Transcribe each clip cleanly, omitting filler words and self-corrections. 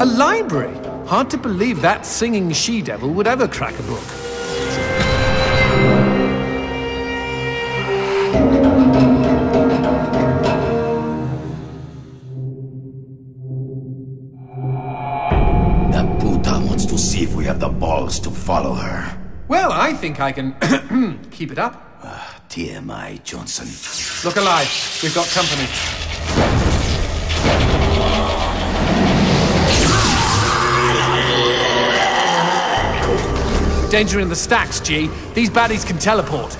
A library? Hard to believe that singing she-devil would ever crack a book. That puta wants to see if we have the balls to follow her. Well, I think I can keep it up. TMI, Johnson. Look alive. We've got company. Danger in the stacks, G. These baddies can teleport.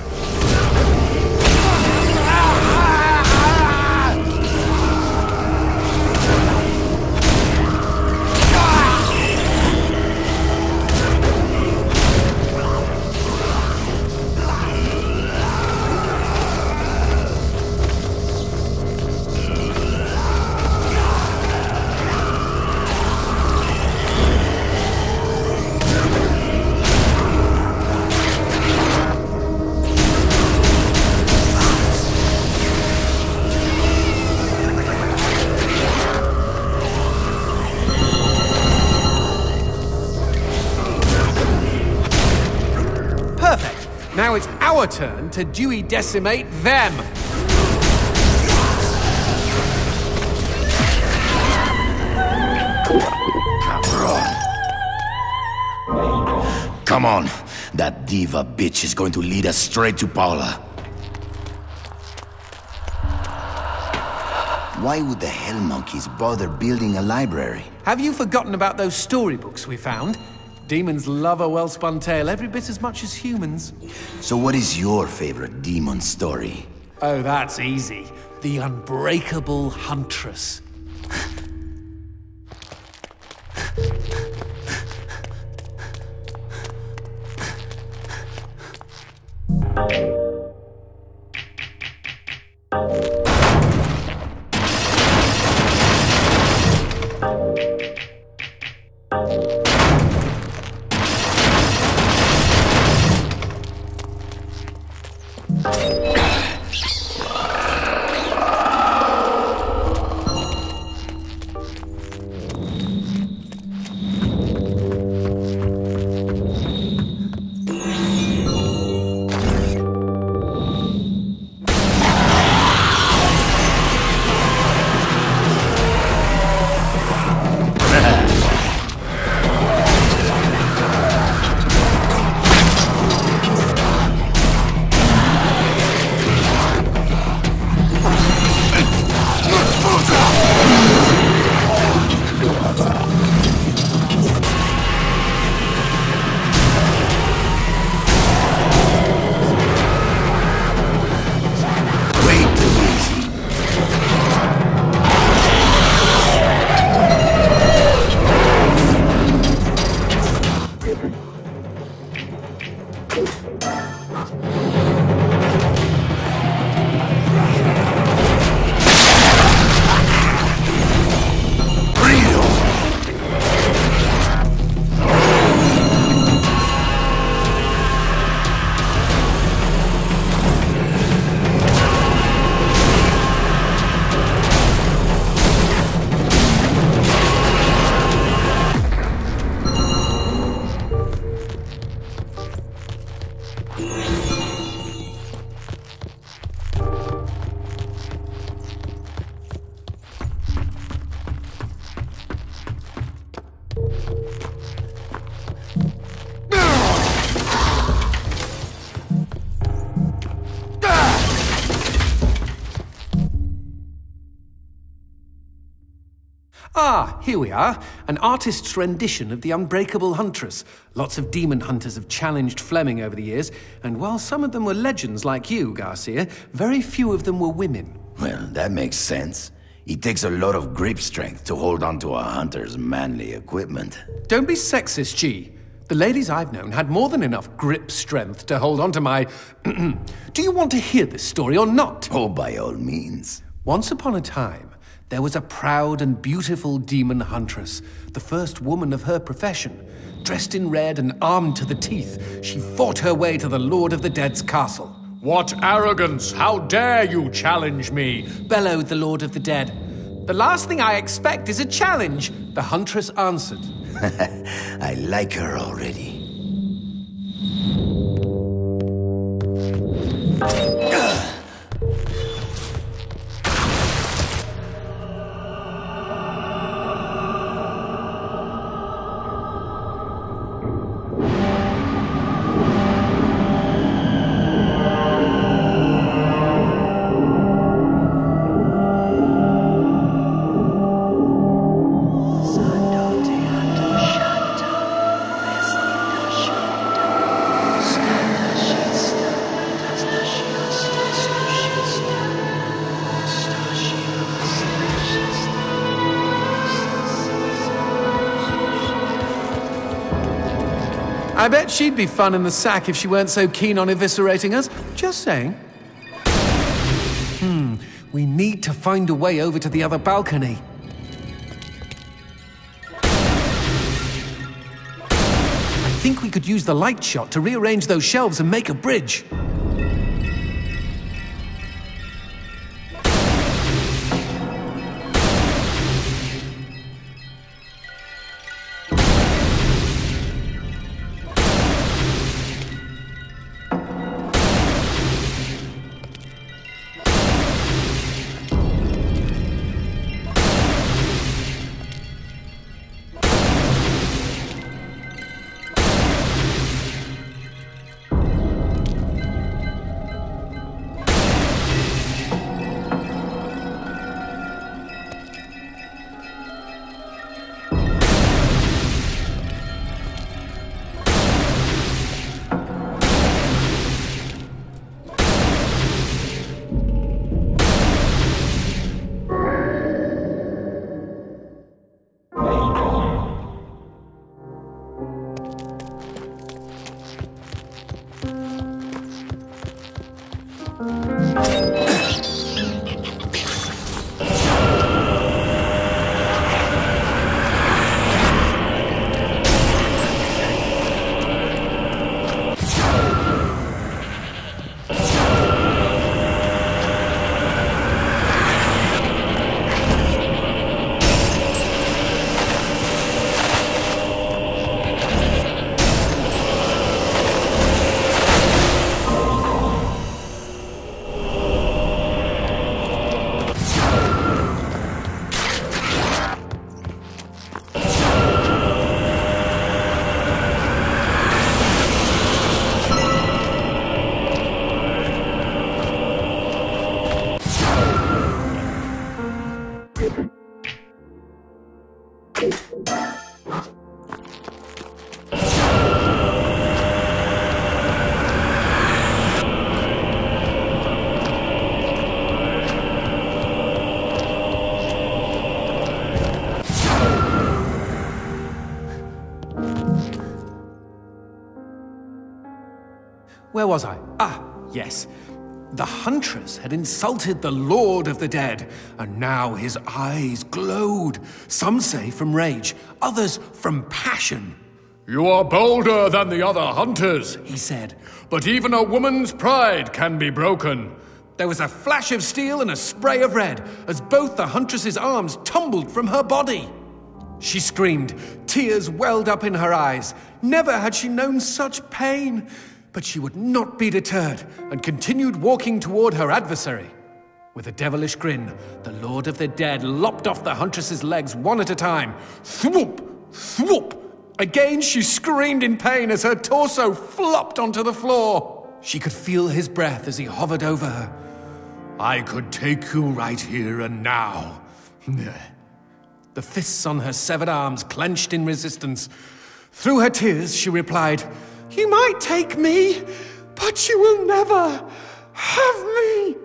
Now it's our turn to Dewey decimate them! Cabron. Come on. That diva bitch is going to lead us straight to Paula. Why would the Hell Monkeys bother building a library? Have you forgotten about those storybooks we found? Demons love a well-spun tale every bit as much as humans. So what is your favorite demon story? Oh, that's easy. The Unbreakable Huntress. Ah, here we are. An artist's rendition of the Unbreakable Huntress. Lots of demon hunters have challenged Fleming over the years, and while some of them were legends like you, Garcia, very few of them were women. Well, that makes sense. It takes a lot of grip strength to hold onto a hunter's manly equipment. Don't be sexist, G. The ladies I've known had more than enough grip strength to hold onto my... Do you want to hear this story or not? Oh, by all means. Once upon a time, there was a proud and beautiful demon huntress, the first woman of her profession. Dressed in red and armed to the teeth, she fought her way to the Lord of the Dead's castle. "What arrogance! How dare you challenge me?" bellowed the Lord of the Dead. The last thing I expect is a challenge, the huntress answered. I like her already. I bet she'd be fun in the sack if she weren't so keen on eviscerating us. Just saying. We need to find a way over to the other balcony. I think we could use the light shot to rearrange those shelves and make a bridge. Where was I? Ah, yes. The huntress had insulted the Lord of the Dead, and now his eyes glowed. Some say from rage, others from passion. "You are bolder than the other hunters," he said. "but even a woman's pride can be broken." There was a flash of steel and a spray of red as both the huntress's arms tumbled from her body. She screamed. Tears welled up in her eyes. Never had she known such pain. But she would not be deterred and continued walking toward her adversary. With a devilish grin, the Lord of the Dead lopped off the huntress's legs one at a time. Thwoop! Thwoop! Again she screamed in pain as her torso flopped onto the floor. She could feel his breath as he hovered over her. "I could take you right here and now." The fists on her severed arms clenched in resistance. Through her tears, she replied, "You might take me, but you will never have me."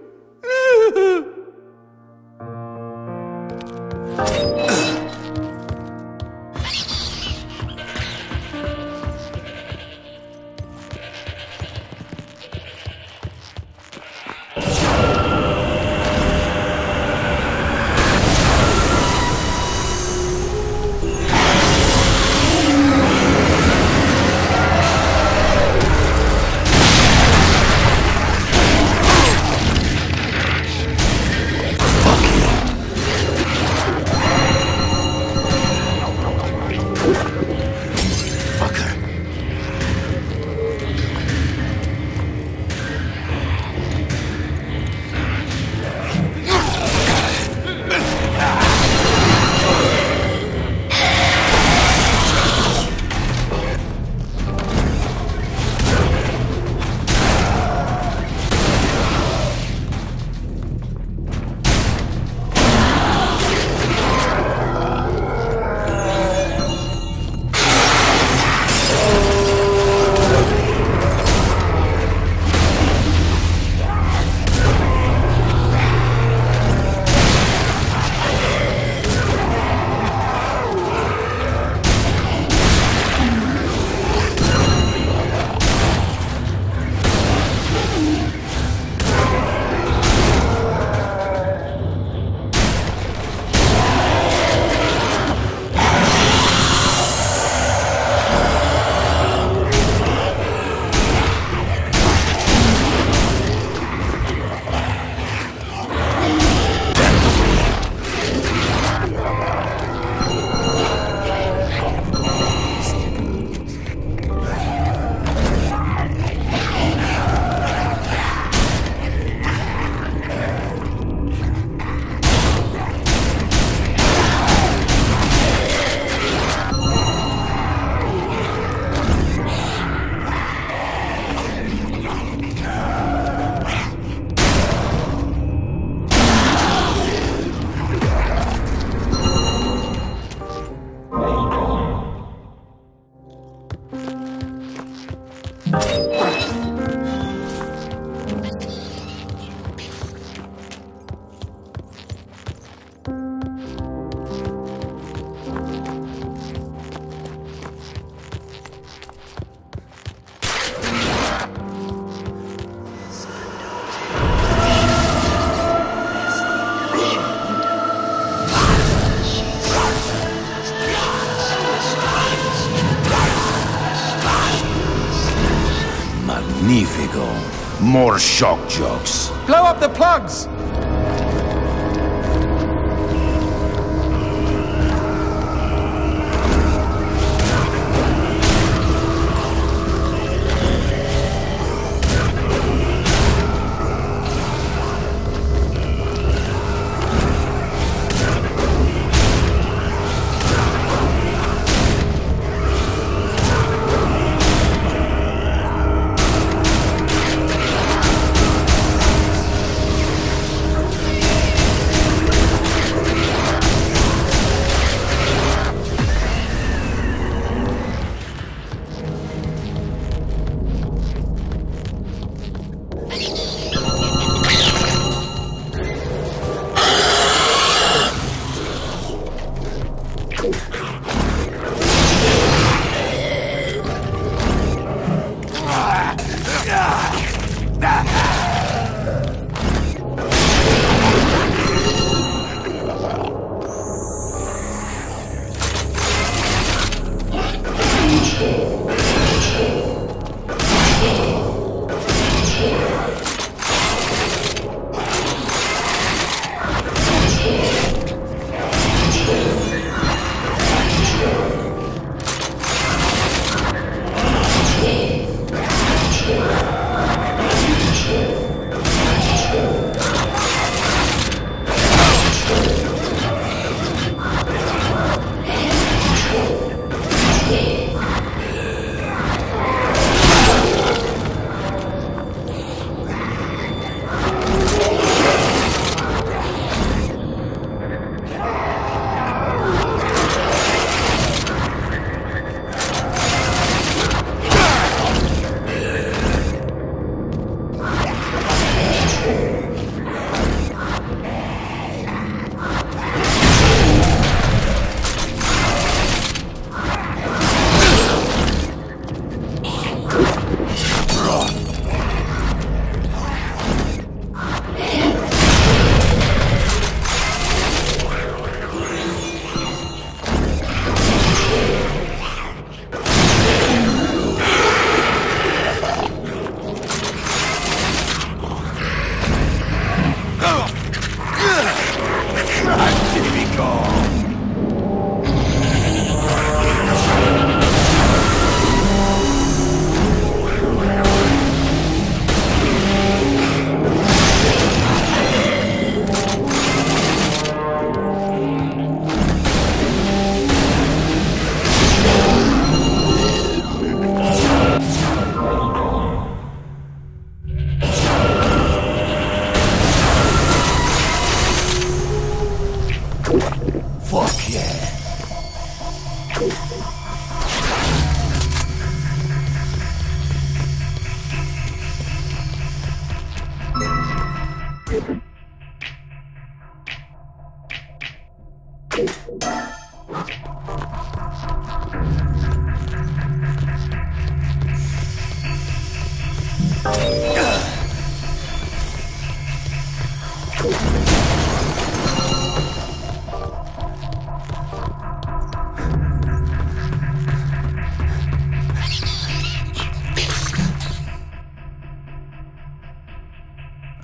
More shock jokes. Blow up the plugs!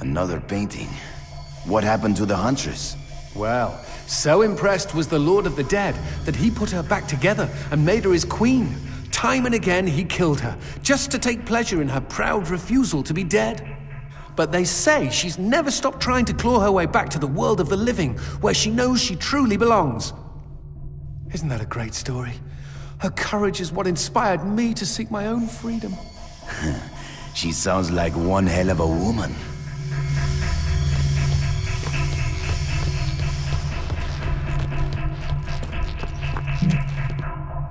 Another painting. What happened to the Huntress? Well, so impressed was the Lord of the Dead that he put her back together and made her his queen. Time and again he killed her, just to take pleasure in her proud refusal to be dead. But they say she's never stopped trying to claw her way back to the world of the living, where she knows she truly belongs. Isn't that a great story? Her courage is what inspired me to seek my own freedom. She sounds like one hell of a woman.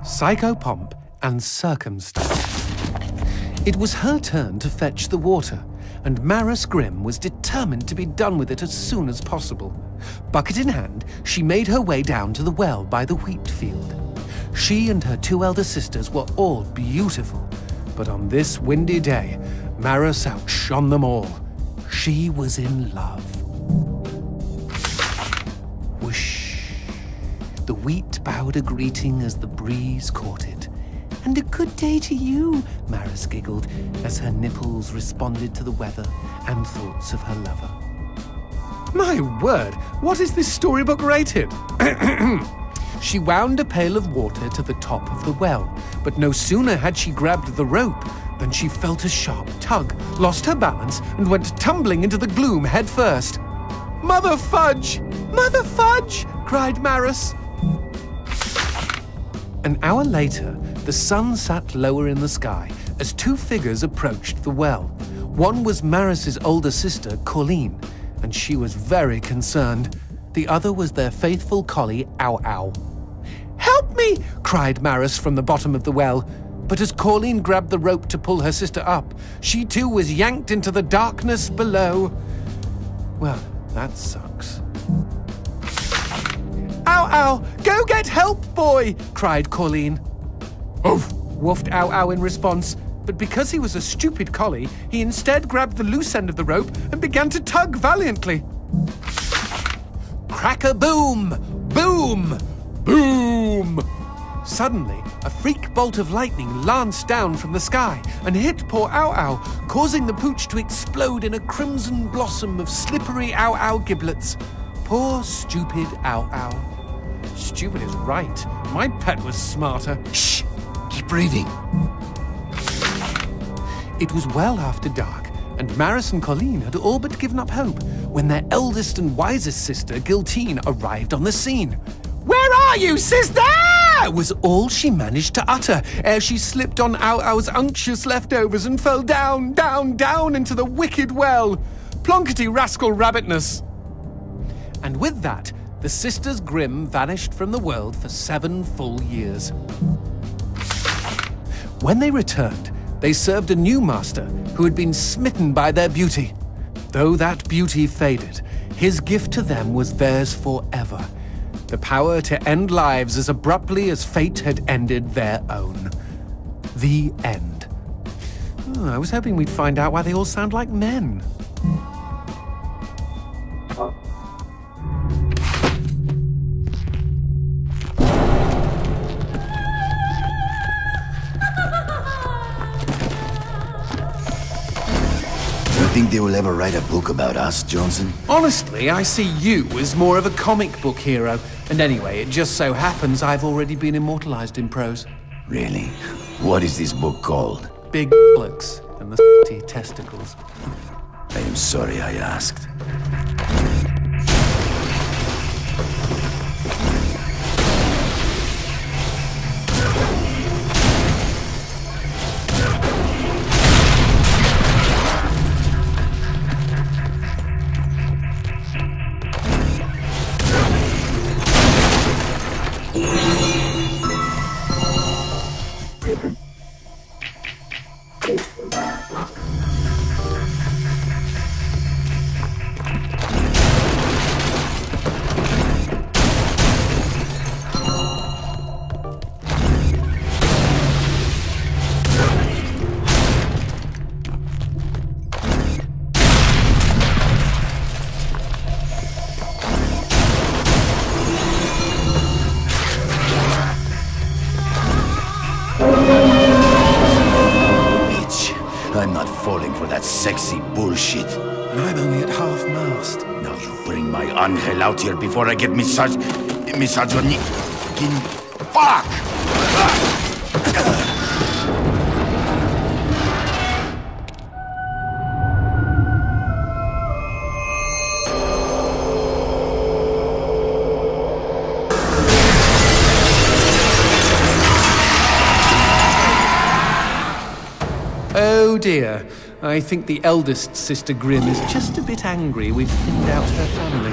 Psychopomp and Circumstance. It was her turn to fetch the water, and Maris Grimm was determined to be done with it as soon as possible. Bucket in hand, she made her way down to the well by the wheat field. She and her two elder sisters were all beautiful, but on this windy day, Maris outshone them all. She was in love. Whoosh! The wheat bowed a greeting as the breeze caught it. And a good day to you, Maris giggled as her nipples responded to the weather and thoughts of her lover. My word, what is this storybook rated? She wound a pail of water to the top of the well, but no sooner had she grabbed the rope than she felt a sharp tug, lost her balance, and went tumbling into the gloom head first. Mother fudge! Mother fudge! Cried Maris. An hour later, the sun sat lower in the sky as two figures approached the well. One was Maris's older sister, Colleen, and she was very concerned. The other was their faithful collie, Ow Ow. Help me! Cried Maris from the bottom of the well. But as Colleen grabbed the rope to pull her sister up, she too was yanked into the darkness below. Well, that sucks. Ow Ow! Go get help, boy! Cried Colleen. Oof! Woofed Ow Ow in response. But because he was a stupid collie, he instead grabbed the loose end of the rope and began to tug valiantly. Crack-a-boom! Boom! Boom! Suddenly, a freak bolt of lightning lanced down from the sky and hit poor Ow Ow, causing the pooch to explode in a crimson blossom of slippery Ow Ow giblets. Poor, stupid Ow Ow. Stupid is right. My pet was smarter. Shh! Keep reading. It was well after dark, and Maris and Colleen had all but given up hope when their eldest and wisest sister, Giltine, arrived on the scene. Where are you, sister? Was all she managed to utter ere she slipped on Ow Ow's unctuous leftovers and fell down, down, down into the wicked well. Plonkety rascal rabbitness. And with that, the sisters Grimm vanished from the world for 7 full years. When they returned, they served a new master who had been smitten by their beauty. Though that beauty faded, his gift to them was theirs forever. The power to end lives as abruptly as fate had ended their own. The end. Oh, I was hoping we'd find out why they all sound like men. Think they will ever write a book about us, Johnson? Honestly, I see you as more of a comic book hero. And anyway, it just so happens I've already been immortalized in prose. Really? What is this book called? Big bollocks and the testicles. I am sorry I asked. I'm not falling for that sexy bullshit. And I'm only at half-mast. Now you bring my angel out here before I get misogyny. Fuck! Oh dear, I think the eldest sister Grimm is just a bit angry we've thinned out her family.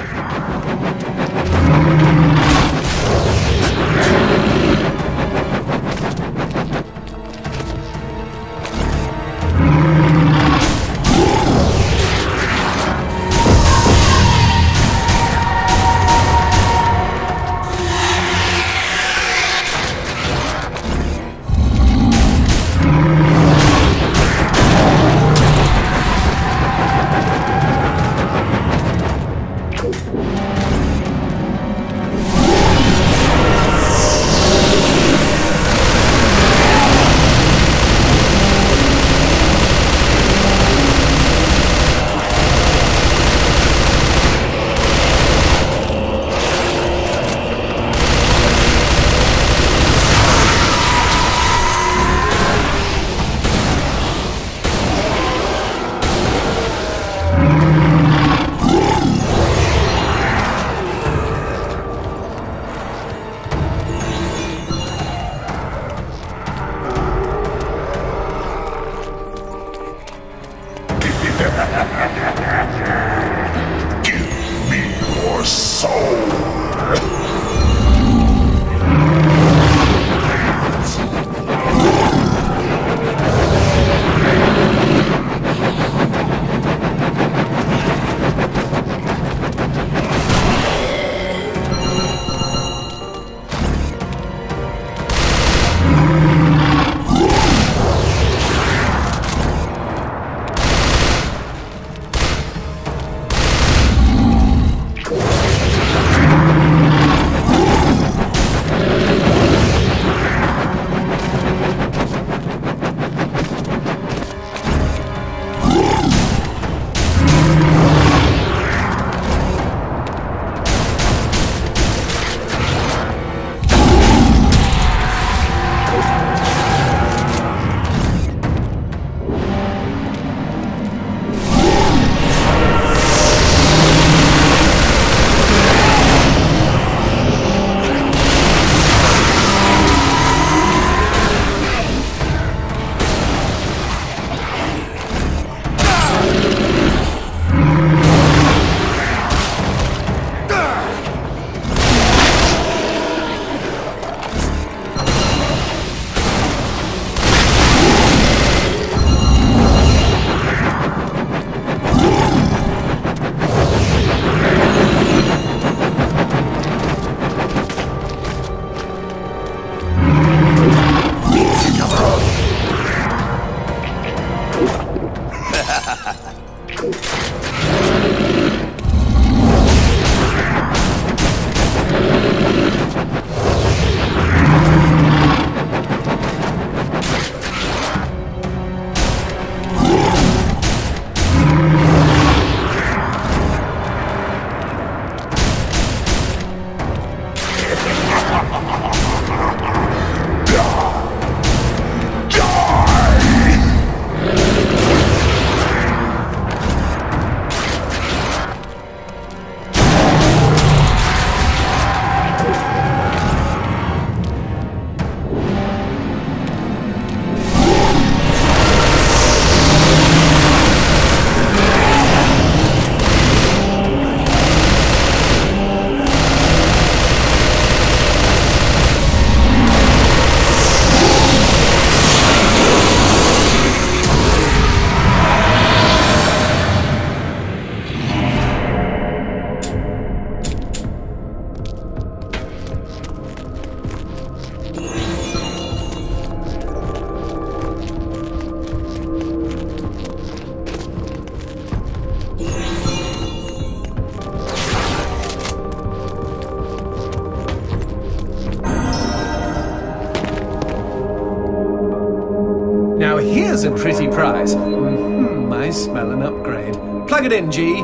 was a pretty prize. I smell an upgrade. Plug it in, G.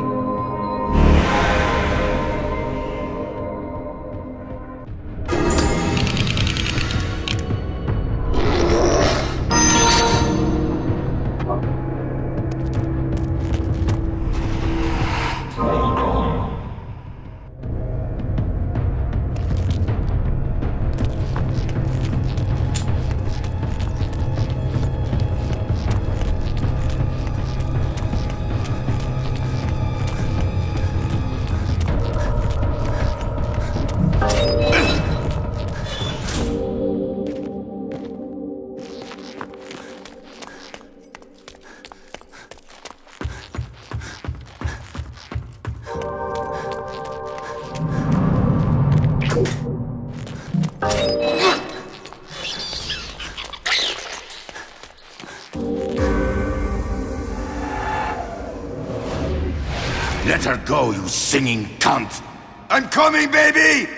Let her go, you singing cunt! I'm coming, baby!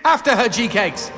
After her, G-Cakes!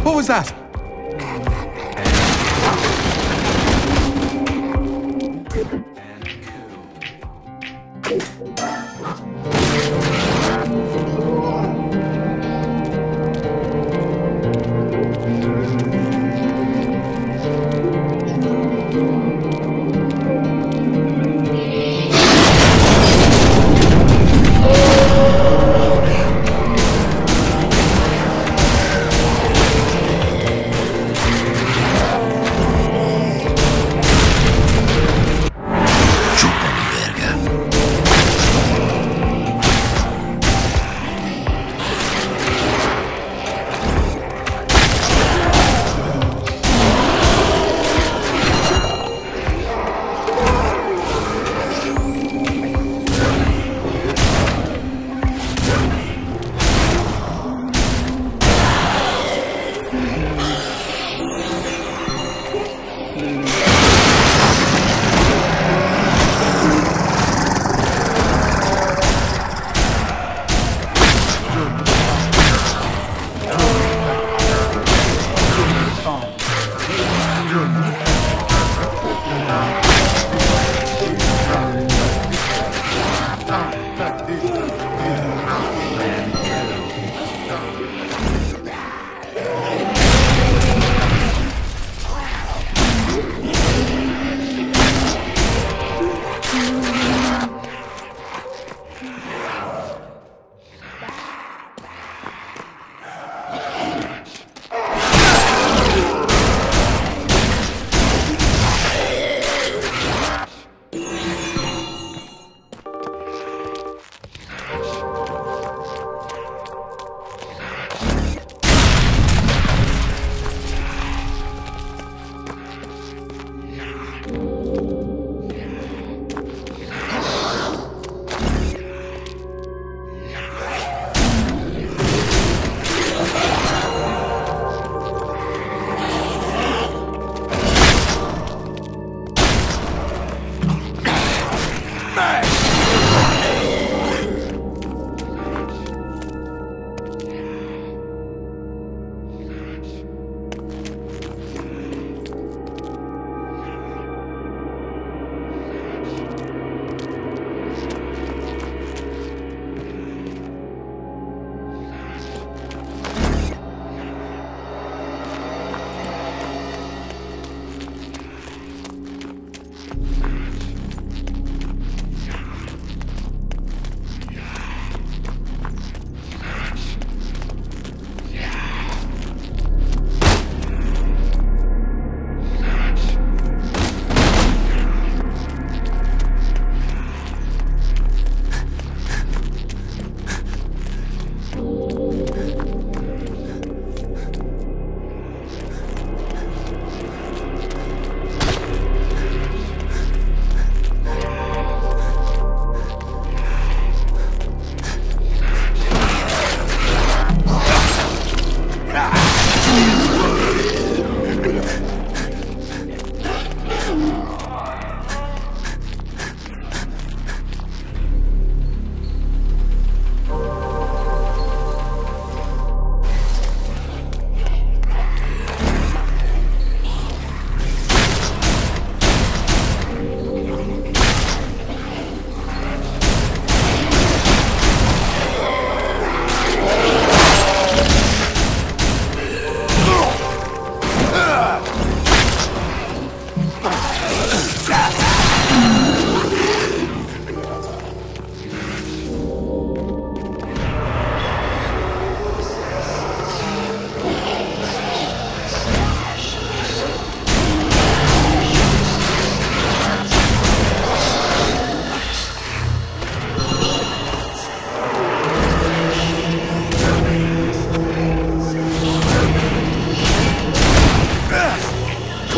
What was that?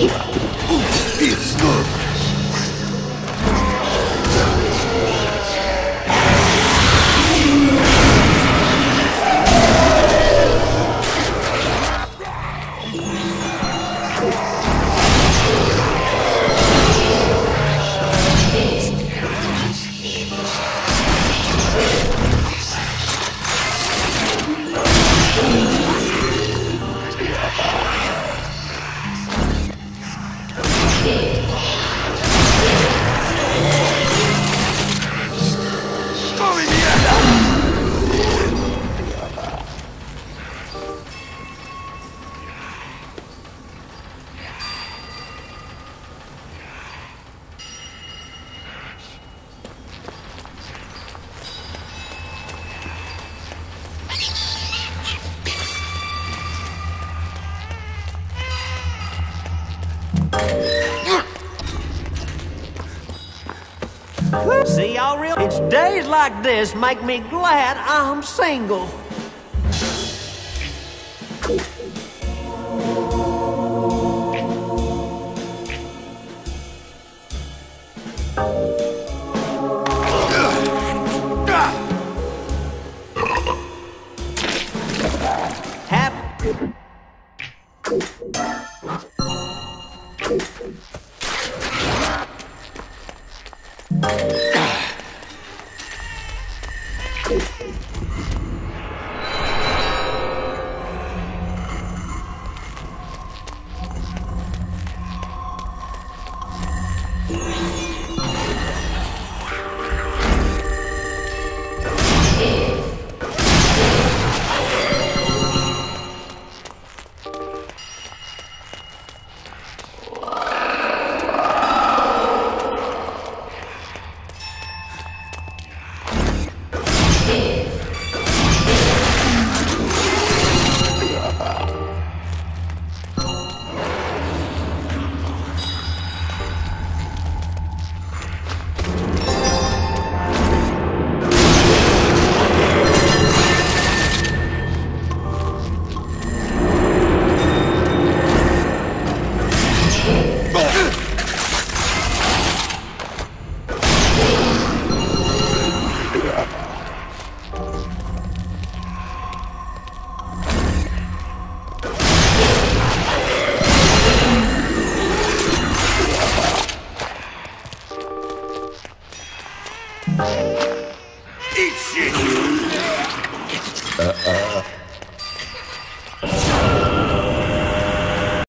It's good. See, y'all real? It's days like this make me glad I'm single. Happy.